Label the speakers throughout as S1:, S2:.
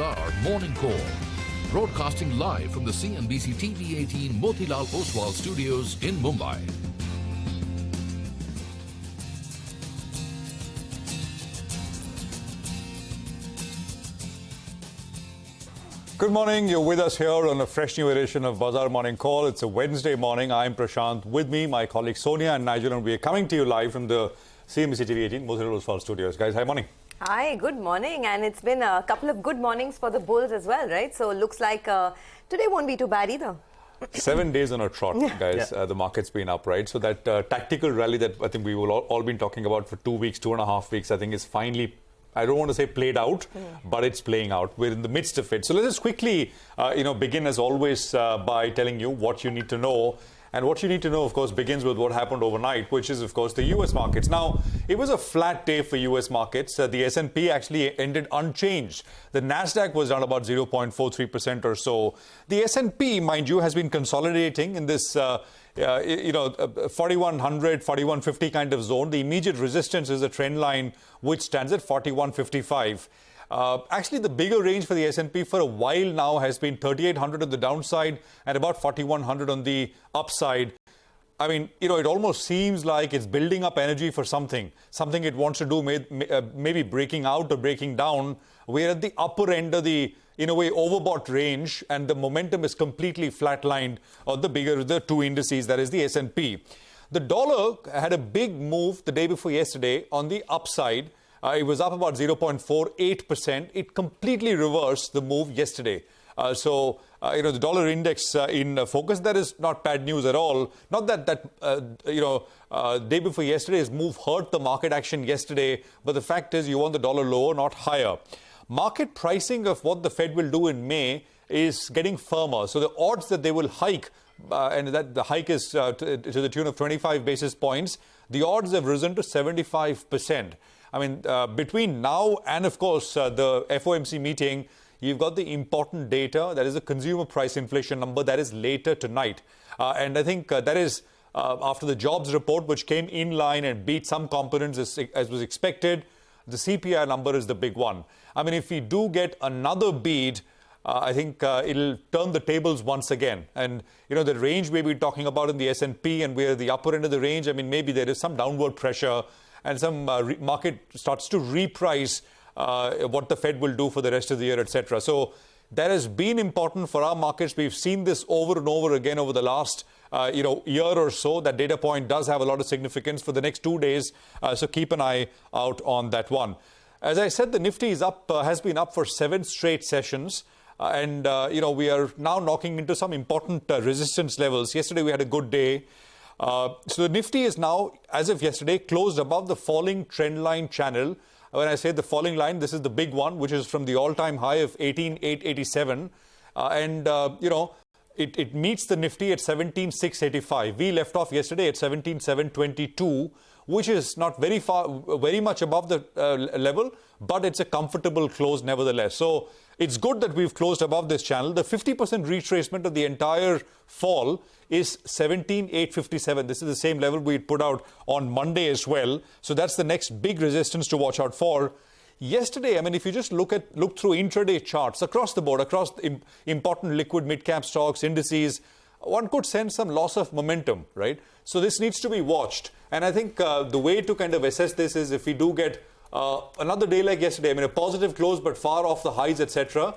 S1: Bazaar Morning Call. Broadcasting live from the CNBC TV 18 Motilal Oswal studios in Mumbai.
S2: Good morning. You're with us here on a fresh new edition of Bazaar Morning Call. It's a Wednesday morning. I'm Prashant. With me, my colleagues Sonia and Nigel, and we are coming to you live from the CNBC TV 18 Motilal Oswal studios. Guys, hi, morning.
S3: Hi, good morning. And it's been a couple of good mornings for the bulls as well, right? So looks like today won't be too bad either.
S2: 7 days on a trot, guys. The market's been up, right? So that tactical rally that I think we will all been talking about for 2 weeks, 2.5 weeks, I think is finally, I don't want to say played out, but it's playing out. We're in the midst of it. So let's just quickly, begin as always by telling you what you need to know. And what you need to know, of course, begins with what happened overnight, which is, of course, the U.S. markets. Now, it was a flat day for U.S. markets. The S&P actually ended unchanged. The Nasdaq was down about 0.43% or so. The S&P, mind you, has been consolidating in this 4100, 4150 kind of zone. The immediate resistance is a trend line which stands at 4155. Actually, the bigger range for the S&P for a while now has been 3,800 on the downside and about 4,100 on the upside. I mean, it almost seems like it's building up energy for something it wants to do, maybe breaking out or breaking down. We're at the upper end of the, in a way, overbought range, and the momentum is completely flatlined on the two indices, that is the S&P. The dollar had a big move the day before yesterday on the upside. It was up about 0.48%. It completely reversed the move yesterday. The dollar index in focus, that is not bad news at all. Not that day before yesterday's move hurt the market action yesterday, but the fact is you want the dollar lower, not higher. Market pricing of what the Fed will do in May is getting firmer. So the odds that they will hike, and that the hike is to the tune of 25 basis points, the odds have risen to 75%. I mean, between now and, of course, the FOMC meeting, you've got the important data. That is the consumer price inflation number. That is later tonight. And I think that is after the jobs report, which came in line and beat some components as was expected. The CPI number is the big one. I mean, if we do get another beat, I think it'll turn the tables once again. And, the range we've been talking about in the S&P, and we're at the upper end of the range, I mean, maybe there is some downward pressure and some market starts to reprice what the Fed will do for the rest of the year, etc. So that has been important for our markets. We've seen this over and over again over the last year or so. That data point does have a lot of significance for the next 2 days. So keep an eye out on that one. As I said, the Nifty is up, has been up for 7 straight sessions. We are now knocking into some important resistance levels. Yesterday we had a good day. So the Nifty is now, as of yesterday, closed above the falling trend line channel. When I say the falling line, this is the big one, which is from the all-time high of 18,887. It meets the Nifty at 17,685. We left off yesterday at 17,722, which is not very much above the level, but it's a comfortable close nevertheless. So it's good that we've closed above this channel. The 50% retracement of the entire fall is 17,857. This is the same level we put out on Monday as well. So that's the next big resistance to watch out for. Yesterday, I mean, if you just look through intraday charts across the board, across important liquid mid-cap stocks, indices, one could sense some loss of momentum, right? So this needs to be watched. And I think the way to kind of assess this is if we do get another day like yesterday, I mean, a positive close but far off the highs, etc.,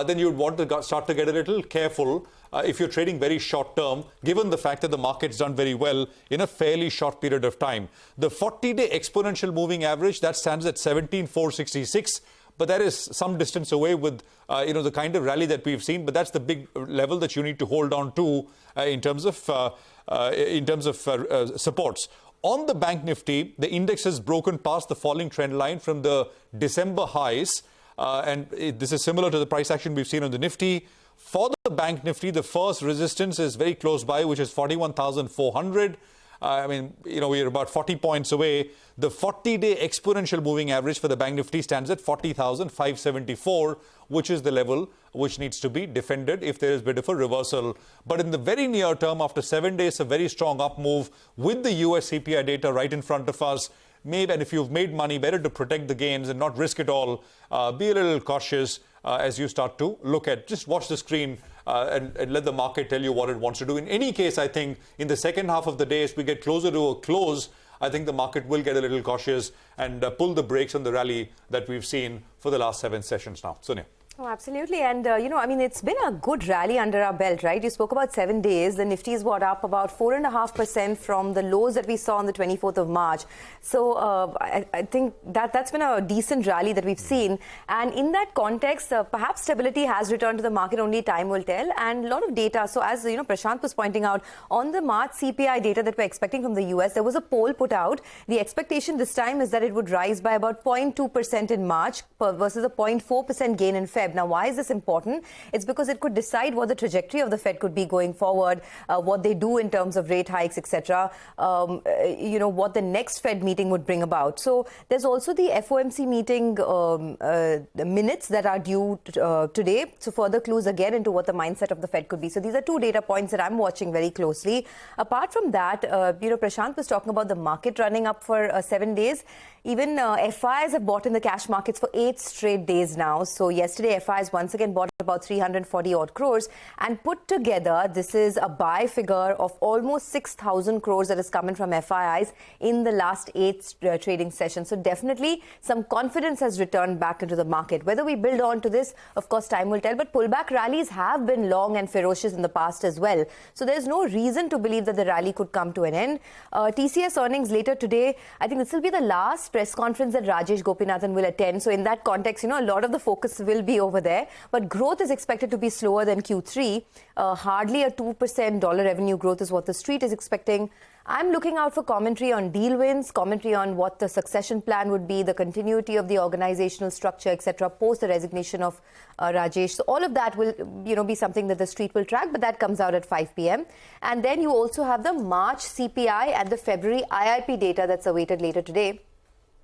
S2: then you would want to start to get a little careful if you're trading very short term, given the fact that the market's done very well in a fairly short period of time. The 40-day exponential moving average, that stands at 17,466, but that is some distance away with the kind of rally that we've seen. But that's the big level that you need to hold on to in terms of supports. On the Bank Nifty, the index has broken past the falling trend line from the December highs. This is similar to the price action we've seen on the Nifty. For the Bank Nifty, the first resistance is very close by, which is 41,400. We're about 40 points away. The 40-day exponential moving average for the Bank Nifty stands at 40,574, which is the level which needs to be defended if there is a bit of a reversal. But in the very near term, after 7 days, a very strong up move with the US CPI data right in front of us, maybe, and if you've made money, better to protect the gains and not risk it all. Be a little cautious. as you start to look at. Just watch the screen and let the market tell you what it wants to do. In any case, I think in the second half of the day, as we get closer to a close, I think the market will get a little cautious and pull the brakes on the rally that we've seen for the last 7 sessions now. Sonia.
S3: Oh, absolutely. And, it's been a good rally under our belt, right? You spoke about 7 days. The Nifty is up about 4.5% from the lows that we saw on the 24th of March. So I think that's been a decent rally that we've seen. And in that context, perhaps stability has returned to the market. Only time will tell. And a lot of data. So as, Prashant was pointing out, on the March CPI data that we're expecting from the US, there was a poll put out. The expectation this time is that it would rise by about 0.2% in March versus a 0.4% gain in Feb. Now, why is this important? It's because it could decide what the trajectory of the Fed could be going forward, what they do in terms of rate hikes, etc. What the next Fed meeting would bring about. So there's also the FOMC meeting minutes that are due today. So further clues again into what the mindset of the Fed could be. So these are 2 data points that I'm watching very closely. Apart from that, Prashant was talking about the market running up for 7 days. Even FIs have bought in the cash markets for 8 straight days now. So yesterday, FIs once again bought about 340 odd crores. And put together, this is a buy figure of almost 6,000 crores that has come in from FIs in the last 8 trading sessions. So definitely some confidence has returned back into the market. Whether we build on to this, of course, time will tell. But pullback rallies have been long and ferocious in the past as well. So there's no reason to believe that the rally could come to an end. TCS earnings later today. I think this will be the last press conference that Rajesh Gopinathan will attend. So in that context, a lot of the focus will be over there. But growth is expected to be slower than Q3. Hardly a 2% dollar revenue growth is what the street is expecting. I'm looking out for commentary on deal wins, commentary on what the succession plan would be, the continuity of the organizational structure, etc., post the resignation of Rajesh. So all of that will, be something that the street will track, but that comes out at 5 p.m. And then you also have the March CPI and the February IIP data that's awaited later today.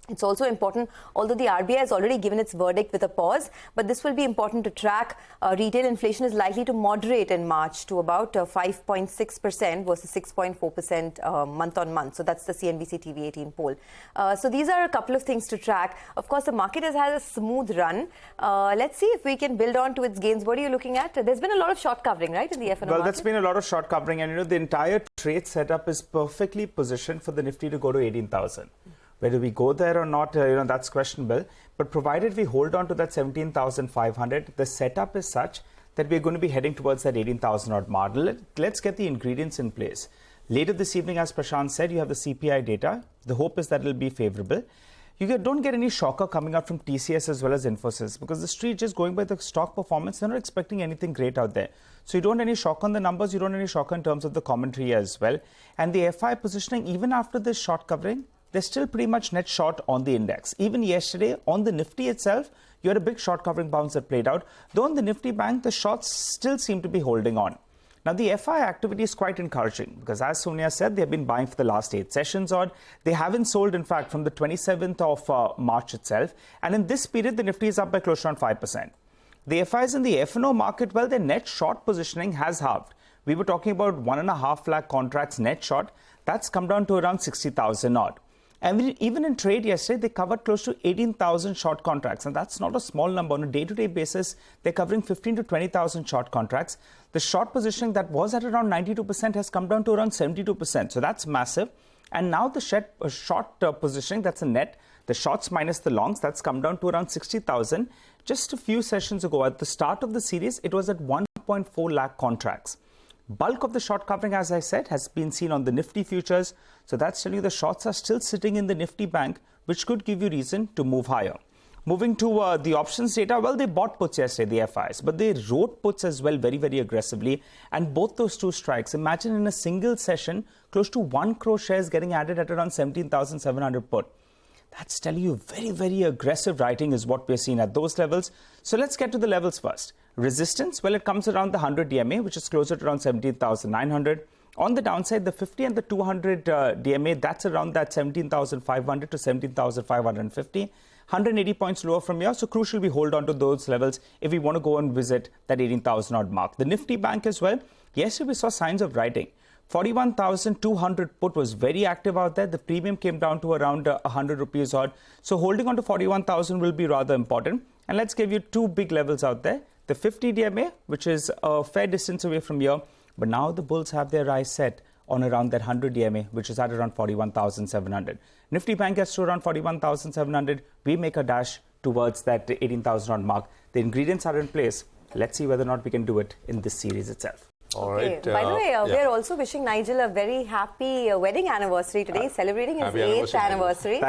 S3: It's also important, although the RBI has already given its verdict with a pause, but this will be important to track. Retail inflation is likely to moderate in March to about 5.6% versus 6.4% month on month. So that's the CNBC TV18 poll. So these are a couple of things to track. Of course, the market has had a smooth run. Let's see if we can build on to its gains. What are you looking at? There's been a lot of short covering, right, in the F&O market?
S4: That's been a lot of short covering. And, the entire trade setup is perfectly positioned for the Nifty to go to 18,000. Whether we go there or not, that's questionable. But provided we hold on to that 17,500, the setup is such that we're going to be heading towards that 18,000 odd mark. Let's get the ingredients in place. Later this evening, as Prashant said, you have the CPI data. The hope is that it'll be favorable. You don't get any shocker coming out from TCS as well as Infosys because the street just going by the stock performance, they're not expecting anything great out there. So you don't have any shock on the numbers, you don't have any shock in terms of the commentary as well. And the FI positioning, even after this short covering, they're still pretty much net short on the index. Even yesterday, on the Nifty itself, you had a big short covering bounce that played out. Though on the Nifty bank, the shorts still seem to be holding on. Now, the FI activity is quite encouraging because, as Sonia said, they've been buying for the last 8 sessions odd. They haven't sold, in fact, from the 27th of March itself. And in this period, the Nifty is up by close to around 5%. The FIs in the F&O market, well, their net short positioning has halved. We were talking about 1.5 lakh contracts net short. That's come down to around 60,000 odd. And even in trade yesterday, they covered close to 18,000 short contracts. And that's not a small number. On a day-to-day basis, they're covering 15 to 20,000 short contracts. The short positioning that was at around 92% has come down to around 72%. So that's massive. And now the short positioning, that's a net. The shorts minus the longs, that's come down to around 60,000. Just a few sessions ago, at the start of the series, it was at 1.4 lakh contracts. Bulk of the short covering, as I said, has been seen on the Nifty futures. So that's telling you the shorts are still sitting in the Nifty bank, which could give you reason to move higher. Moving to the options data, well, they bought puts yesterday, the FIs, but they wrote puts as well very, very aggressively. And both those two strikes, imagine in a single session, close to 1 crore shares getting added at around 17,700 put. That's telling you very, very aggressive writing is what we're seeing at those levels. So let's get to the levels first. Resistance, well, it comes around the 100 DMA, which is closer to around 17,900. On the downside, the 50 and the 200 DMA, that's around that 17,500 to 17,550. 180 points lower from here, so crucial we hold on to those levels if we want to go and visit that 18,000 odd mark. The Nifty bank as well, yesterday we saw signs of writing. 41,200 put was very active out there. The premium came down to around 100 rupees odd. So holding on to 41,000 will be rather important. And let's give you two big levels out there. The 50 DMA, which is a fair distance away from here, but now the bulls have their eyes set on around that 100 DMA, which is at around 41,700. Nifty Bank gets to around 41,700. We make a dash towards that 18,000 mark. The ingredients are in place. Let's see whether or not we can do it in this series itself.
S2: All right.
S3: By the way, we're also wishing Nigel a very happy wedding anniversary today, celebrating his 8th anniversary.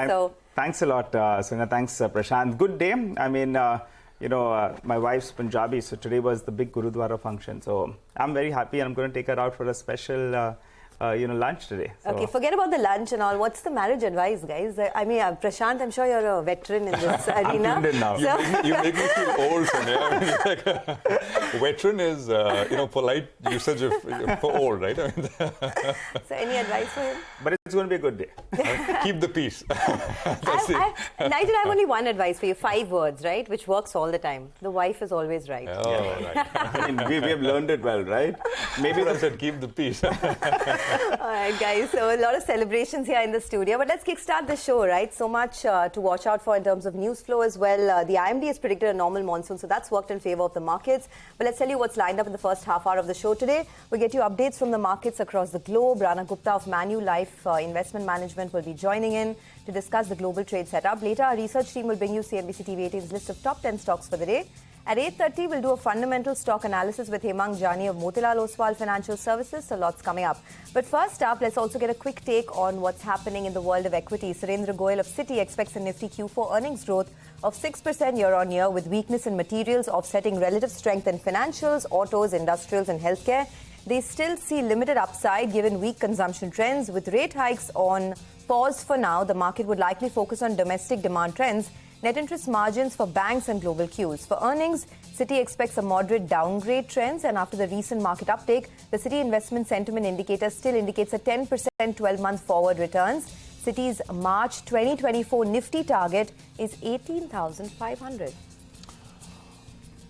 S4: Thanks a lot, Sonia. Thanks, Prashant. Good day. I mean, my wife's Punjabi, so today was the big Gurudwara function. So I'm very happy, and I'm going to take her out for a special lunch today. So.
S3: Okay, forget about the lunch and all. What's the marriage advice, guys? I mean, Prashant, I'm sure you're a veteran in this arena.
S4: I'm tuned in now.
S2: You make me feel old, Sonia. I mean, veteran is, polite usage of for old, right? I mean,
S3: so any advice for him?
S4: But it's going to be a good day.
S2: Keep the peace.
S3: Nigel, I have only one advice for you. 5 words, right? Which works all the time. The wife is always right.
S2: Oh, right.
S4: I mean, we have learned it well, right?
S2: Maybe I said keep the peace.
S3: All right, guys. So a lot of celebrations here in the studio. But let's kickstart the show, right? So much to watch out for in terms of news flow as well. The IMD has predicted a normal monsoon, so that's worked in favor of the markets. But let's tell you what's lined up in the first half hour of the show today. We'll get you updates from the markets across the globe. Rana Gupta of Manulife Investment Management will be joining in to discuss the global trade setup. Later, our research team will bring you CNBC TV 18's list of top 10 stocks for the day. At 8:30, we'll do a fundamental stock analysis with Hemang Jani of Motilal Oswal Financial Services. So lots coming up. But first up, let's also get a quick take on what's happening in the world of equities. Surendra Goyal of Citi expects a Nifty Q4 earnings growth of 6% year-on-year, with weakness in materials offsetting relative strength in financials, autos, industrials and healthcare. They still see limited upside given weak consumption trends. With rate hikes on pause for now, the market would likely focus on domestic demand trends, net interest margins for banks and global cues. For earnings, Citi expects a moderate downgrade trends, and after the recent market uptake, the Citi investment sentiment indicator still indicates a 10% 12-month forward returns. Citi's March 2024 Nifty target is 18,500.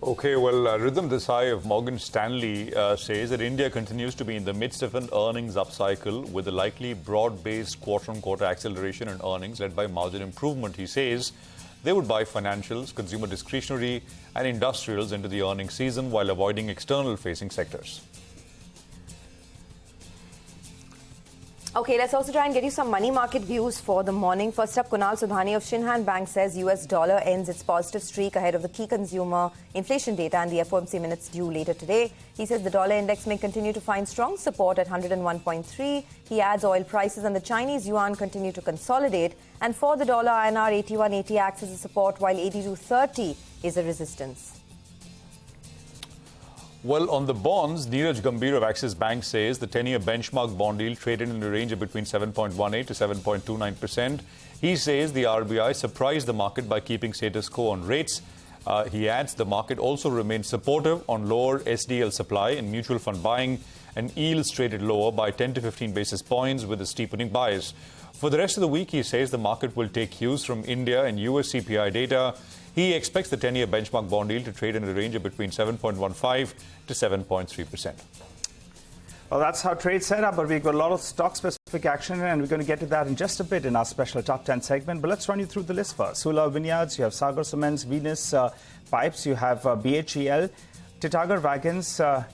S2: Okay, well, Rhythm Desai of Morgan Stanley says that India continues to be in the midst of an earnings upcycle with a likely broad-based quarter-on-quarter acceleration in earnings led by margin improvement. He says they would buy financials, consumer discretionary and industrials into the earnings season while avoiding external-facing sectors.
S3: Okay, let's also try and get you some money market views for the morning. First up, Kunal Sudhani of Shinhan Bank says US dollar ends its positive streak ahead of the key consumer inflation data and the FOMC minutes due later today. He says the dollar index may continue to find strong support at 101.3. He adds oil prices and the Chinese yuan continue to consolidate. And for the dollar, INR 81.80 acts as a support while 82.30 is a resistance.
S2: Well, on the bonds, Neeraj Gambhir of Axis Bank says the 10-year benchmark bond yield traded in a range of between 7.18 to 7.29%. He says the RBI surprised the market by keeping status quo on rates. He adds the market also remains supportive on lower SDL supply and mutual fund buying, and yields traded lower by 10 to 15 basis points with a steepening bias. For the rest of the week, he says the market will take cues from India and US CPI data. He expects the 10-year benchmark bond yield to trade in a range of between 7.15 to 7.3%.
S4: Well, that's how trade set up, but we've got a lot of stock-specific action, and we're going to get to that in just a bit in our special Top 10 segment. But let's run you through the list first. Sula Vineyards, you have Sagar Cements, Venus Pipes, you have BHEL, Titagar Wagons, Time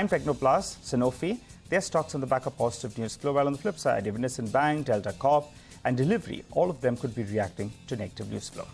S4: Technoplast, Sanofi. Their stocks on the back of positive news flow. While on the flip side, Evanescent Bank, Delta Corp, and Delivery, all of them could be reacting to negative news flow.